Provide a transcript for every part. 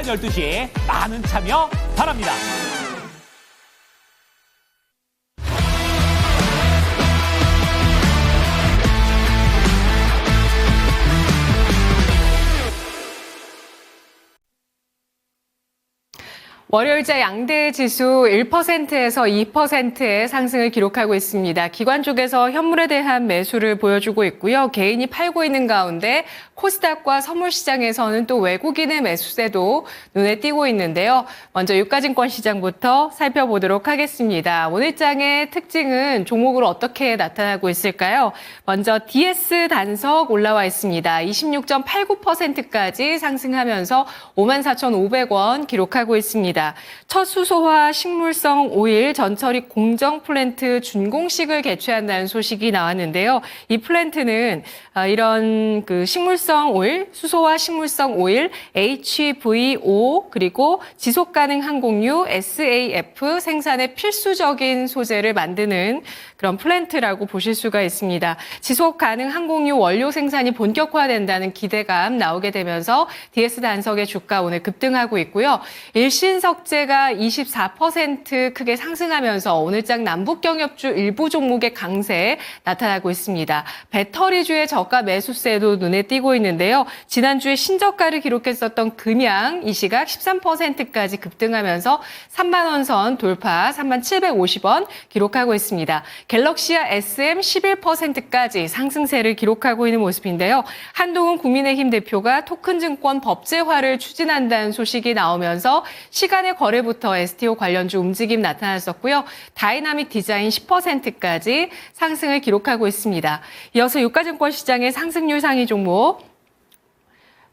12시 많은 참여 바랍니다. 월요일자 양대 지수 1%에서 2%의 상승을 기록하고 있습니다. 기관 쪽에서 현물에 대한 매수를 보여주고 있고요. 개인이 팔고 있는 가운데 코스닥과 선물시장에서는 또 외국인의 매수세도 눈에 띄고 있는데요. 먼저 유가증권 시장부터 살펴보도록 하겠습니다. 오늘장의 특징은 종목으로 어떻게 나타나고 있을까요? 먼저 DS 단석 올라와 있습니다. 26.89%까지 상승하면서 54,500원 기록하고 있습니다. 첫 수소화 식물성 오일 전처리 공정 플랜트 준공식을 개최한다는 소식이 나왔는데요. 이 플랜트는 이런 식물성 오일, 수소화 식물성 오일, HVO 그리고 지속 가능 항공유 SAF 생산에 필수적인 소재를 만드는 그런 플랜트라고 보실 수가 있습니다. 지속 가능 항공유 원료 생산이 본격화된다는 기대감 나오게 되면서 DS 단석의 주가 오늘 급등하고 있고요. 일신석재가 24% 크게 상승하면서 오늘장 남북경협주 일부 종목의 강세 나타나고 있습니다. 배터리주의 저가 매수세도 눈에 띄고 있는데요. 지난주에 신저가를 기록했었던 금양 이 시각 13%까지 급등하면서 3만 원 선 돌파 3750원 기록하고 있습니다. 갤럭시아 SM 11%까지 상승세를 기록하고 있는 모습인데요. 한동훈 국민의힘 대표가 토큰증권 법제화를 추진한다는 소식이 나오면서 시간의 거래부터 STO 관련주 움직임 나타났었고요. 다이나믹 디자인 10%까지 상승을 기록하고 있습니다. 이어서 유가증권 시장의 상승률 상위 종목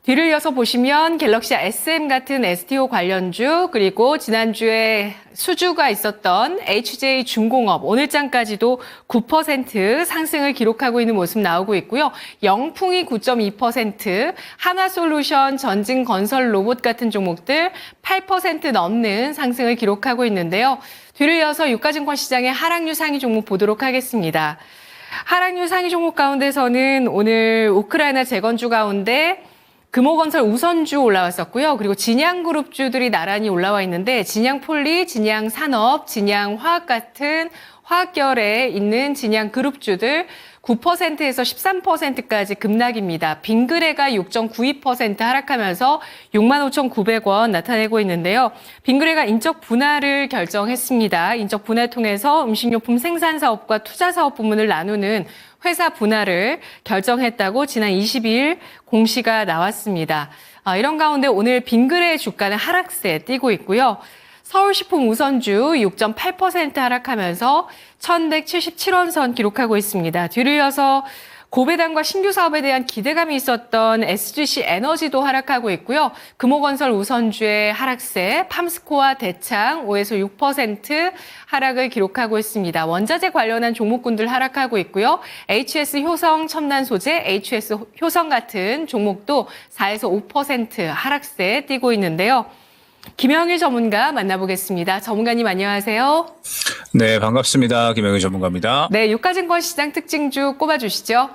뒤를 이어서 보시면 갤럭시아 SM 같은 STO 관련주 그리고 지난주에 수주가 있었던 HJ 중공업 오늘장까지도 9% 상승을 기록하고 있는 모습 나오고 있고요. 영풍이 9.2%, 하나솔루션, 전진건설 로봇 같은 종목들 8% 넘는 상승을 기록하고 있는데요. 뒤를 이어서 유가증권 시장의 하락률 상위 종목 보도록 하겠습니다. 하락률 상위 종목 가운데서는 오늘 우크라이나 재건주 가운데 금호건설 우선주 올라왔었고요. 그리고 진양그룹주들이 나란히 올라와 있는데 진양폴리, 진양산업, 진양화학 같은 화학결에 있는 진양그룹주들 9%에서 13%까지 급락입니다. 빙그레가 6.92% 하락하면서 65,900원 나타내고 있는데요. 빙그레가 인적 분할을 결정했습니다. 인적 분할 통해서 음식료품 생산사업과 투자사업 부문을 나누는 회사 분할을 결정했다고 지난 22일 공시가 나왔습니다. 이런 가운데 오늘 빙그레의 주가는 하락세 띄고 있고요. 서울식품 우선주 6.8% 하락하면서 1,177원 선 기록하고 있습니다. 뒤를 이어서 고배당과 신규 사업에 대한 기대감이 있었던 SGC 에너지도 하락하고 있고요. 금호건설 우선주의 하락세, 팜스코와 대창 5에서 6% 하락을 기록하고 있습니다. 원자재 관련한 종목군들 하락하고 있고요. HS 효성 첨단소재, HS 효성 같은 종목도 4에서 5% 하락세 띄고 있는데요. 김영일 전문가 만나보겠습니다. 전문가님 안녕하세요. 네, 반갑습니다. 김영일 전문가입니다. 네, 유가증권 시장 특징주 꼽아주시죠.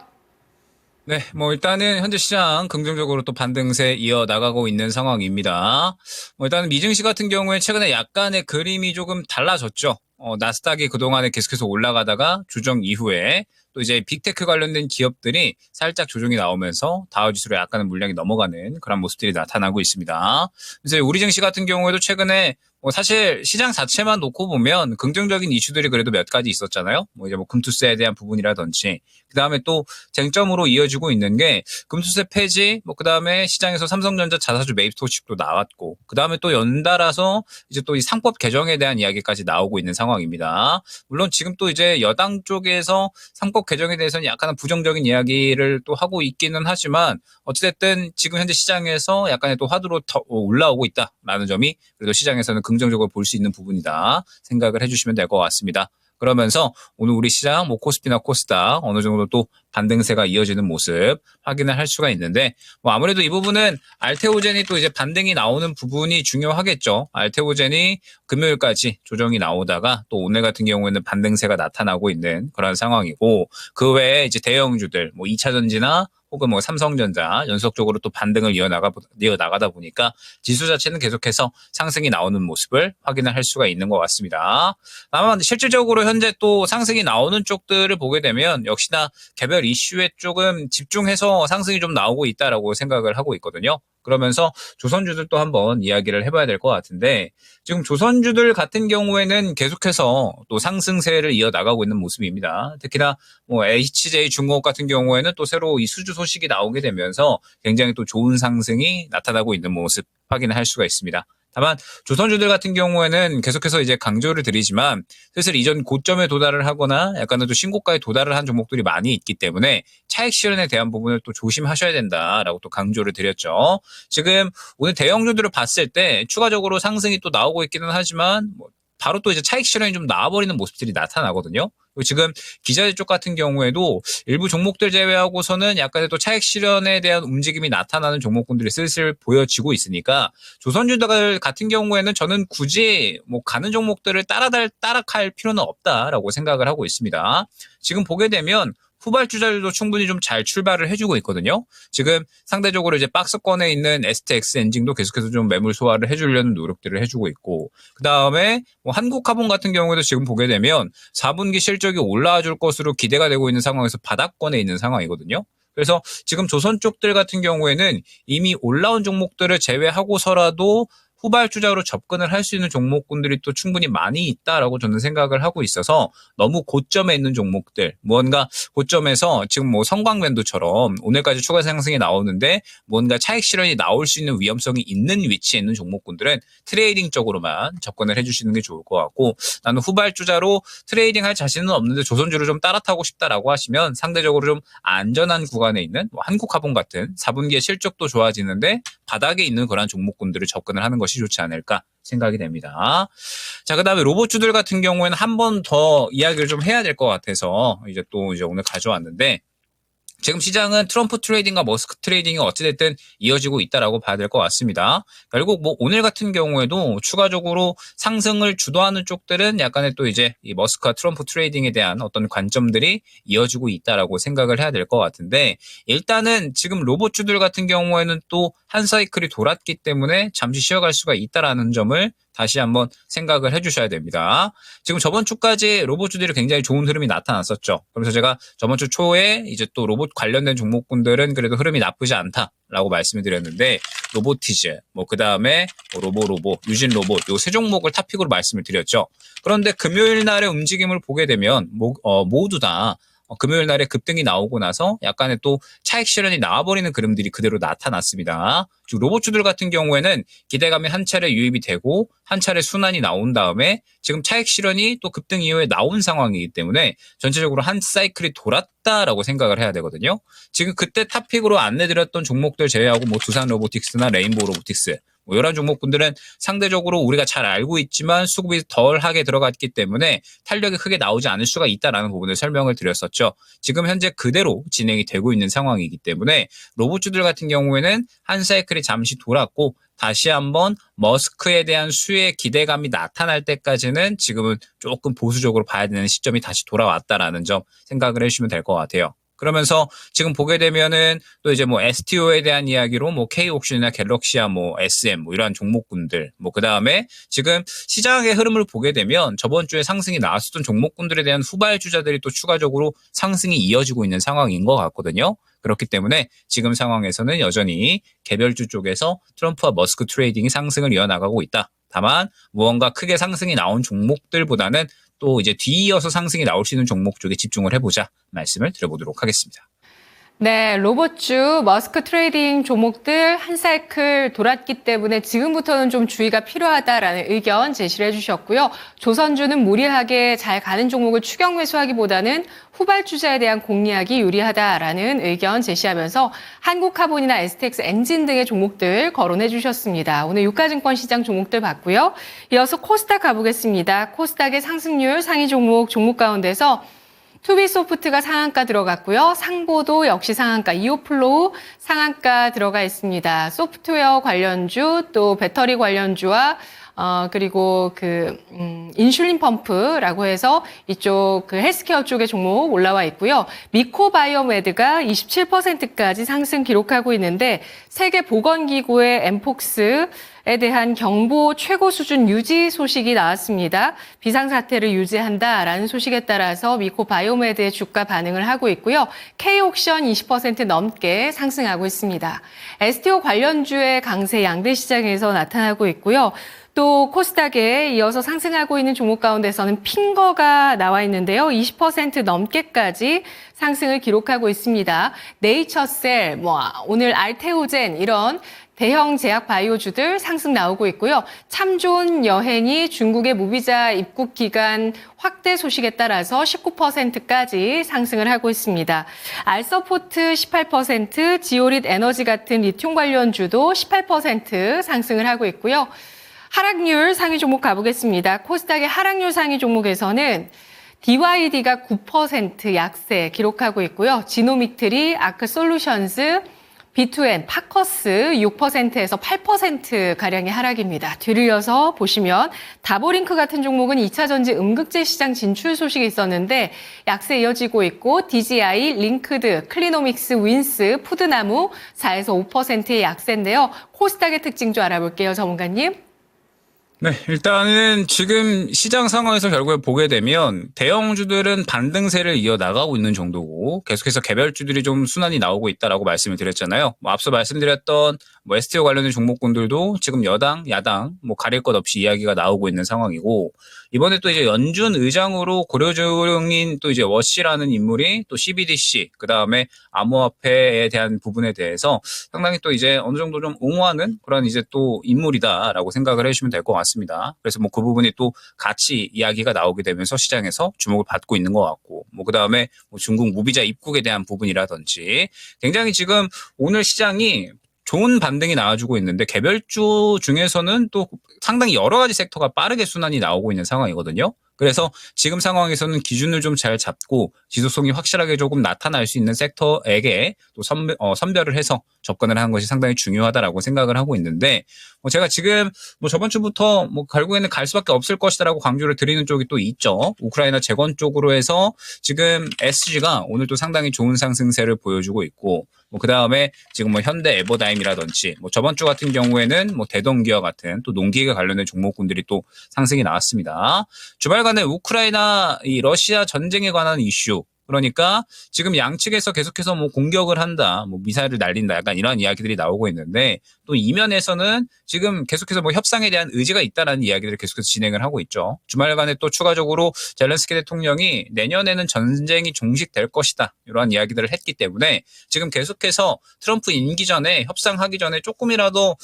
네, 일단은 현재 시장 긍정적으로 또 반등세 이어나가고 있는 상황입니다. 일단은 미증시 같은 경우에 최근에 약간의 그림이 조금 달라졌죠. 나스닥이 그동안에 계속해서 올라가다가 조정 이후에 또 이제 빅테크 관련된 기업들이 살짝 조정이 나오면서 다우지수로 약간은 물량이 넘어가는 그런 모습들이 나타나고 있습니다. 그래서 우리 증시 같은 경우에도 최근에 사실 시장 자체만 놓고 보면 긍정적인 이슈들이 그래도 몇 가지 있었잖아요. 이제 금투세에 대한 부분이라든지, 그 다음에 또 쟁점으로 이어지고 있는 게 금투세 폐지, 그 다음에 시장에서 삼성전자 자사주 매입 소식도 나왔고, 그 다음에 또 연달아서 이제 또 이 상법 개정에 대한 이야기까지 나오고 있는 상황입니다. 물론 지금 또 이제 여당 쪽에서 상법 개정에 대해서는 약간은 부정적인 이야기를 또 하고 있기는 하지만 어찌됐든 지금 현재 시장에서 약간의 또 화두로 더 올라오고 있다라는 점이 그래도 시장에서는 긍정적으로 볼 수 있는 부분이다 생각을 해주시면 될 것 같습니다. 그러면서 오늘 우리 시장 코스피나 코스닥 어느 정도 또 반등세가 이어지는 모습 확인을 할 수가 있는데 아무래도 이 부분은 알테오젠이 또 이제 반등이 나오는 부분이 중요하겠죠. 알테오젠이 금요일까지 조정이 나오다가 또 오늘 같은 경우에는 반등세가 나타나고 있는 그런 상황이고 그 외에 이제 대형주들 2차전지나 혹은 뭐 삼성전자 연속적으로 또 반등을 이어나가다 보니까 지수 자체는 계속해서 상승이 나오는 모습을 확인을 할 수가 있는 것 같습니다. 다만 실질적으로 현재 또 상승이 나오는 쪽들을 보게 되면 역시나 개별 이슈에 조금 집중해서 상승이 좀 나오고 있다라고 생각을 하고 있거든요. 그러면서 조선주들도 한번 이야기를 해봐야 될 것 같은데 지금 조선주들 같은 경우에는 계속해서 또 상승세를 이어나가고 있는 모습입니다. 특히나 뭐 HJ 중공업 같은 경우에는 또 새로 이 수주 소식이 나오게 되면서 굉장히 또 좋은 상승이 나타나고 있는 모습 확인을 할 수가 있습니다. 다만 조선주들 같은 경우에는 계속해서 이제 강조를 드리지만 슬슬 이전 고점에 도달을 하거나 약간은 또 신고가에 도달을 한 종목들이 많이 있기 때문에 차익 실현에 대한 부분을 또 조심하셔야 된다라고 또 강조를 드렸죠. 지금 오늘 대형주들을 봤을 때 추가적으로 상승이 또 나오고 있기는 하지만 바로 또 이제 차익 실현이 좀 나와버리는 모습들이 나타나거든요. 그리고 지금 기자재 쪽 같은 경우에도 일부 종목들 제외하고서는 약간의 또 차익 실현에 대한 움직임이 나타나는 종목군들이 슬슬 보여지고 있으니까 조선주들 같은 경우에는 저는 굳이 뭐 가는 종목들을 따라갈 필요는 없다라고 생각을 하고 있습니다. 지금 보게 되면 후발주자들도 충분히 좀 잘 출발을 해주고 있거든요. 지금 상대적으로 이제 박스권에 있는 STX 엔진도 계속해서 좀 매물 소화를 해주려는 노력들을 해주고 있고, 그 다음에 뭐 한국화본 같은 경우에도 지금 보게 되면 4분기 실적이 올라와 줄 것으로 기대가 되고 있는 상황에서 바닥권에 있는 상황이거든요. 그래서 지금 조선 쪽들 같은 경우에는 이미 올라온 종목들을 제외하고서라도 후발주자로 접근을 할 수 있는 종목군들이 또 충분히 많이 있다라고 저는 생각을 하고 있어서 너무 고점에 있는 종목들, 뭔가 고점에서 지금 뭐 성광밴드처럼 오늘까지 추가 상승이 나오는데 뭔가 차익 실현이 나올 수 있는 위험성이 있는 위치에 있는 종목군들은 트레이딩 쪽으로만 접근을 해주시는 게 좋을 것 같고, 나는 후발주자로 트레이딩 할 자신은 없는데 조선주를 좀 따라 타고 싶다라고 하시면 상대적으로 좀 안전한 구간에 있는 뭐 한국화본 같은 4분기에 실적도 좋아지는데 바닥에 있는 그런 종목군들을 접근을 하는 것이 좋지 않을까 생각이 됩니다. 자, 그다음에 로봇주들 같은 경우에는 한 번 더 이야기를 좀 해야 될 것 같아서 이제 오늘 가져왔는데, 지금 시장은 트럼프 트레이딩과 머스크 트레이딩이 어찌됐든 이어지고 있다라고 봐야 될 것 같습니다. 결국 뭐 오늘 같은 경우에도 추가적으로 상승을 주도하는 쪽들은 약간의 또 이제 이 머스크와 트럼프 트레이딩에 대한 어떤 관점들이 이어지고 있다라고 생각을 해야 될 것 같은데, 일단은 지금 로봇주들 같은 경우에는 또 한 사이클이 돌았기 때문에 잠시 쉬어갈 수가 있다라는 점을 다시 한번 생각을 해주셔야 됩니다. 지금 저번 주까지 로봇주들이 굉장히 좋은 흐름이 나타났었죠. 그래서 제가 저번 주 초에 이제 또 로봇 관련된 종목군들은 그래도 흐름이 나쁘지 않다라고 말씀을 드렸는데, 로보티즈, 뭐 그 다음에 로보, 유진로봇 요 세 종목을 탑픽으로 말씀을 드렸죠. 그런데 금요일 날의 움직임을 보게 되면 모두 다 금요일 날에 급등이 나오고 나서 약간의 또 차익 실현이 나와버리는 그림들이 그대로 나타났습니다. 즉 로봇주들 같은 경우에는 기대감이 한 차례 유입이 되고 한 차례 순환이 나온 다음에 지금 차익 실현이 또 급등 이후에 나온 상황이기 때문에 전체적으로 한 사이클이 돌았다라고 생각을 해야 되거든요. 지금 그때 탑픽으로 안내드렸던 종목들 제외하고 뭐 두산 로보틱스나 레인보우 로보틱스 뭐 이런 종목군들은 상대적으로 우리가 잘 알고 있지만 수급이 덜하게 들어갔기 때문에 탄력이 크게 나오지 않을 수가 있다라는 부분을 설명을 드렸었죠. 지금 현재 그대로 진행이 되고 있는 상황이기 때문에 로봇주들 같은 경우에는 한 사이클이 잠시 돌았고 다시 한번 머스크에 대한 수의 기대감이 나타날 때까지는 지금은 조금 보수적으로 봐야 되는 시점이 다시 돌아왔다라는 점 생각을 해주시면 될 것 같아요. 그러면서 지금 보게 되면은 또 이제 뭐 STO에 대한 이야기로 뭐 K옥션이나 갤럭시아 뭐 SM 뭐 이러한 종목군들 뭐 그다음에 지금 시장의 흐름을 보게 되면 저번 주에 상승이 나왔었던 종목군들에 대한 후발주자들이 또 추가적으로 상승이 이어지고 있는 상황인 것 같거든요. 그렇기 때문에 지금 상황에서는 여전히 개별주 쪽에서 트럼프와 머스크 트레이딩이 상승을 이어나가고 있다. 다만 무언가 크게 상승이 나온 종목들보다는 또 이제 뒤이어서 상승이 나올 수 있는 종목 쪽에 집중을 해보자 말씀을 드려보도록 하겠습니다. 네, 로봇주, 머스크 트레이딩 종목들 한 사이클 돌았기 때문에 지금부터는 좀 주의가 필요하다라는 의견 제시를 해주셨고요. 조선주는 무리하게 잘 가는 종목을 추경 매수하기보다는 후발주자에 대한 공략이 유리하다라는 의견 제시하면서 한국화본이나 STX 엔진 등의 종목들 거론해 주셨습니다. 오늘 유가증권 시장 종목들 봤고요. 이어서 코스닥 가보겠습니다. 코스닥의 상승률 상위 종목 가운데서 투비소프트가 상한가 들어갔고요. 상보도 역시 상한가, 이오플로우 상한가 들어가 있습니다. 소프트웨어 관련주, 또 배터리 관련주와 그리고 인슐린 펌프라고 해서 이쪽 헬스케어 쪽의 종목 올라와 있고요. 미코바이오메드가 27%까지 상승 기록하고 있는데 세계보건기구의 엠폭스에 대한 경보 최고 수준 유지 소식이 나왔습니다. 비상사태를 유지한다라는 소식에 따라서 미코바이오메드의 주가 반응을 하고 있고요. K옥션 20% 넘게 상승하고 있습니다. STO 관련주의 강세 양대 시장에서 나타나고 있고요. 또 코스닥에 이어서 상승하고 있는 종목 가운데서는 핑거가 나와 있는데요. 20% 넘게까지 상승을 기록하고 있습니다. 네이처셀, 오늘 알테오젠 이런 대형 제약 바이오주들 상승 나오고 있고요. 참 좋은 여행이 중국의 무비자 입국 기간 확대 소식에 따라서 19%까지 상승을 하고 있습니다. 알서포트 18%, 지오릿 에너지 같은 리튬 관련주도 18% 상승을 하고 있고요. 하락률 상위 종목 가보겠습니다. 코스닥의 하락률 상위 종목에서는 DYD가 9% 약세 기록하고 있고요. 지노미트리, 아크솔루션스, B2M, 파커스 6%에서 8%가량의 하락입니다. 뒤를 이어서 보시면 다보링크 같은 종목은 2차 전지 음극재 시장 진출 소식이 있었는데 약세 이어지고 있고 DGI, 링크드, 클리노믹스, 윈스, 푸드나무 4에서 5%의 약세인데요. 코스닥의 특징 좀 알아볼게요. 전문가님. 네, 일단은 지금 시장 상황에서 결국에 보게 되면 대형주들은 반등세를 이어나가고 있는 정도고 계속해서 개별주들이 좀 순환이 나오고 있다라고 말씀을 드렸잖아요. 앞서 말씀드렸던 STO 관련된 종목군들도 지금 여당, 야당 가릴 것 없이 이야기가 나오고 있는 상황이고 이번에 또 이제 연준 의장으로 고려중인 또 이제 워시라는 인물이 또 CBDC 그다음에 암호화폐에 대한 부분에 대해서 상당히 또 이제 어느 정도 좀 옹호하는 그런 이제 또 인물이다라고 생각을 해주시면 될 것 같습니다. 그래서 그 부분이 또 같이 이야기가 나오게 되면서 시장에서 주목을 받고 있는 것 같고 그다음에 중국 무비자 입국에 대한 부분이라든지 굉장히 지금 오늘 시장이 좋은 반등이 나와주고 있는데 개별주 중에서는 또 상당히 여러 가지 섹터가 빠르게 순환이 나오고 있는 상황이거든요. 그래서 지금 상황에서는 기준을 좀 잘 잡고 지속성이 확실하게 조금 나타날 수 있는 섹터에게 또 선별을 해서 접근을 하는 것이 상당히 중요하다라고 생각을 하고 있는데 제가 지금 저번 주부터 결국에는 갈 수밖에 없을 것이다라고 강조를 드리는 쪽이 또 있죠. 우크라이나 재건 쪽으로 해서 지금 SG가 오늘 또 상당히 좋은 상승세를 보여주고 있고 그다음에 지금 현대 에버다임이라든지 저번 주 같은 경우에는 대동기업 같은 또 농기계 관련된 종목군들이 또 상승이 나왔습니다. 주말간에 우크라이나 이 러시아 전쟁에 관한 이슈 그러니까 지금 양측에서 계속해서 공격을 한다, 미사일을 날린다, 약간 이런 이야기들이 나오고 있는데 또 이면에서는 지금 계속해서 협상에 대한 의지가 있다라는 이야기들을 계속해서 진행을 하고 있죠. 주말간에 또 추가적으로 젤렌스키 대통령이 내년에는 전쟁이 종식될 것이다 이러한 이야기들을 했기 때문에 지금 계속해서 트럼프 임기 전에 협상하기 전에 조금이라도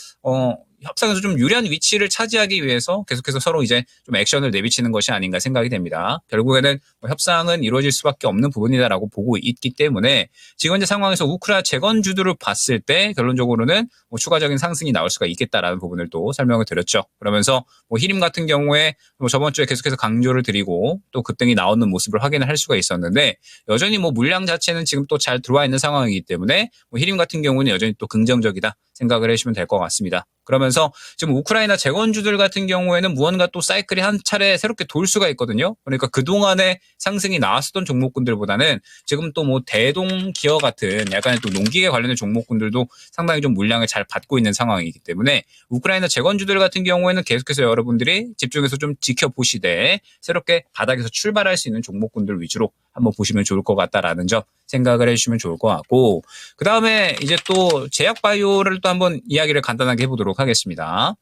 협상에서 좀 유리한 위치를 차지하기 위해서 계속해서 서로 이제 좀 액션을 내비치는 것이 아닌가 생각이 됩니다. 결국에는 협상은 이루어질 수밖에 없는 부분이다라고 보고 있기 때문에 지금 현재 상황에서 우크라이나 재건주들을 봤을 때 결론적으로는 추가적인 상승이 나올 수가 있겠다라는 부분을 또 설명을 드렸죠. 그러면서 히림 같은 경우에 저번 주에 계속해서 강조를 드리고 또 급등이 나오는 모습을 확인을 할 수가 있었는데 여전히 물량 자체는 지금 또 잘 들어와 있는 상황이기 때문에 히림 같은 경우는 여전히 또 긍정적이다 생각을 해주시면 될 것 같습니다. 그러면서 지금 우크라이나 재건주들 같은 경우에는 무언가 또 사이클이 한 차례 새롭게 돌 수가 있거든요. 그러니까 그동안에 상승이 나왔었던 종목군들보다는 지금 또 대동기업 같은 약간의 또 농기계 관련된 종목군들도 상당히 좀 물량을 잘 받고 있는 상황이기 때문에 우크라이나 재건주들 같은 경우에는 계속해서 여러분들이 집중해서 좀 지켜보시되 새롭게 바닥에서 출발할 수 있는 종목군들 위주로 한번 보시면 좋을 것 같다라는 점 생각을 해주시면 좋을 것 같고 그 다음에 이제 또 제약바이오를 또 한번 이야기를 간단하게 해보도록 하겠습니다.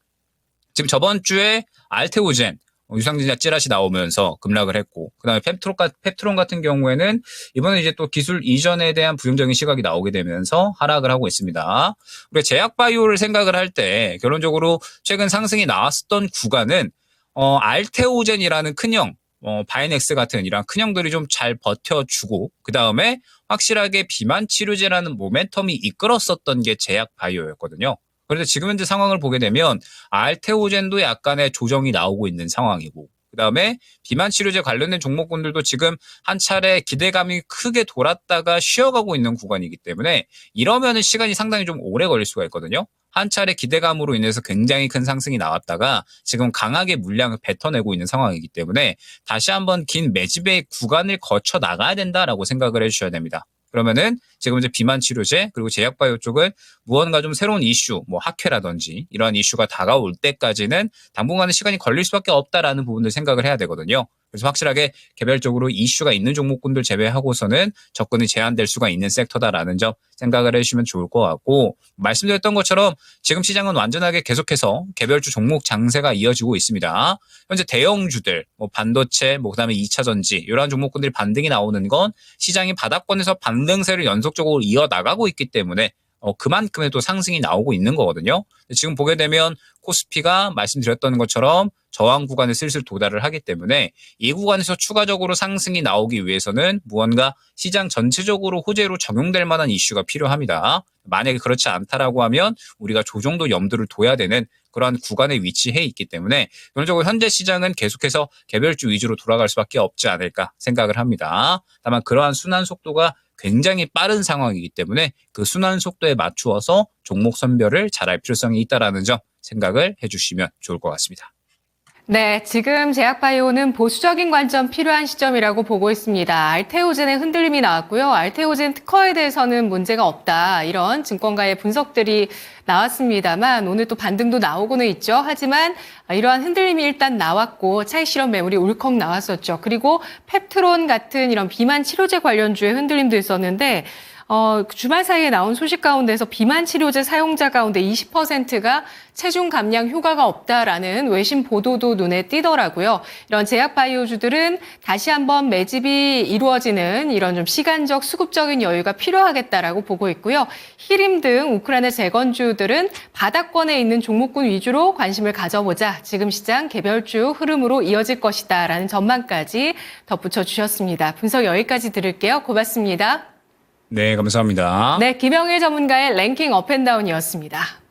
지금 저번 주에 알테오젠 유상증자 찌라시 나오면서 급락을 했고 그다음에 펩트론 같은 경우에는 이번에 이제 또 기술 이전에 대한 부정적인 시각이 나오게 되면서 하락을 하고 있습니다. 우리가 제약바이오를 생각을 할 때 결론적으로 최근 상승이 나왔었던 구간은 알테오젠이라는 큰형 바이넥스 같은 이런 큰형들이 좀 잘 버텨주고 그 다음에 확실하게 비만 치료제라는 모멘텀이 이끌었었던 게 제약바이오였거든요. 그런데 지금 현재 상황을 보게 되면 알테오젠도 약간의 조정이 나오고 있는 상황이고 그 다음에 비만 치료제 관련된 종목군들도 지금 한 차례 기대감이 크게 돌았다가 쉬어가고 있는 구간이기 때문에 이러면은 시간이 상당히 좀 오래 걸릴 수가 있거든요. 한 차례 기대감으로 인해서 굉장히 큰 상승이 나왔다가 지금 강하게 물량을 뱉어내고 있는 상황이기 때문에 다시 한번 긴 매집의 구간을 거쳐 나가야 된다라고 생각을 해주셔야 됩니다. 그러면은 지금 이제 비만 치료제 그리고 제약바이오 쪽은 무언가 좀 새로운 이슈, 뭐 학회라든지 이러한 이슈가 다가올 때까지는 당분간은 시간이 걸릴 수밖에 없다라는 부분들 생각을 해야 되거든요. 그래서 확실하게 개별적으로 이슈가 있는 종목군들 제외하고서는 접근이 제한될 수가 있는 섹터다라는 점 생각을 해주시면 좋을 것 같고, 말씀드렸던 것처럼 지금 시장은 완전하게 계속해서 개별주 종목 장세가 이어지고 있습니다. 현재 대형주들, 뭐 반도체, 뭐 그다음에 2차 전지 이러한 종목군들이 반등이 나오는 건 시장이 바닥권에서 반등세를 연속적으로 이어나가고 있기 때문에 그만큼의 또 상승이 나오고 있는 거거든요. 지금 보게 되면 코스피가 말씀드렸던 것처럼 저항 구간에 슬슬 도달을 하기 때문에 이 구간에서 추가적으로 상승이 나오기 위해서는 무언가 시장 전체적으로 호재로 적용될 만한 이슈가 필요합니다. 만약에 그렇지 않다라고 하면 우리가 조정도 염두를 둬야 되는 그러한 구간에 위치해 있기 때문에 결론적으로 현재 시장은 계속해서 개별주 위주로 돌아갈 수밖에 없지 않을까 생각을 합니다. 다만 그러한 순환 속도가 굉장히 빠른 상황이기 때문에 그 순환 속도에 맞추어서 종목 선별을 잘할 필요성이 있다는 점 생각을 해주시면 좋을 것 같습니다. 네, 지금 제약바이오는 보수적인 관점 필요한 시점이라고 보고 있습니다. 알테오젠의 흔들림이 나왔고요. 알테오젠 특허에 대해서는 문제가 없다. 이런 증권가의 분석들이 나왔습니다만 오늘 또 반등도 나오고는 있죠. 하지만 이러한 흔들림이 일단 나왔고 차익 실현 매물이 울컥 나왔었죠. 그리고 펩트론 같은 이런 비만 치료제 관련주의 흔들림도 있었는데 주말 사이에 나온 소식 가운데서 비만 치료제 사용자 가운데 20%가 체중 감량 효과가 없다라는 외신 보도도 눈에 띄더라고요. 이런 제약바이오주들은 다시 한번 매집이 이루어지는 이런 좀 시간적 수급적인 여유가 필요하겠다라고 보고 있고요. 히림 등 우크라이나 재건주들은 바닥권에 있는 종목군 위주로 관심을 가져보자. 지금 시장 개별주 흐름으로 이어질 것이다라는 전망까지 덧붙여 주셨습니다. 분석 여기까지 들을게요. 고맙습니다. 네, 감사합니다. 네, 김영일 전문가의 랭킹 업앤다운이었습니다.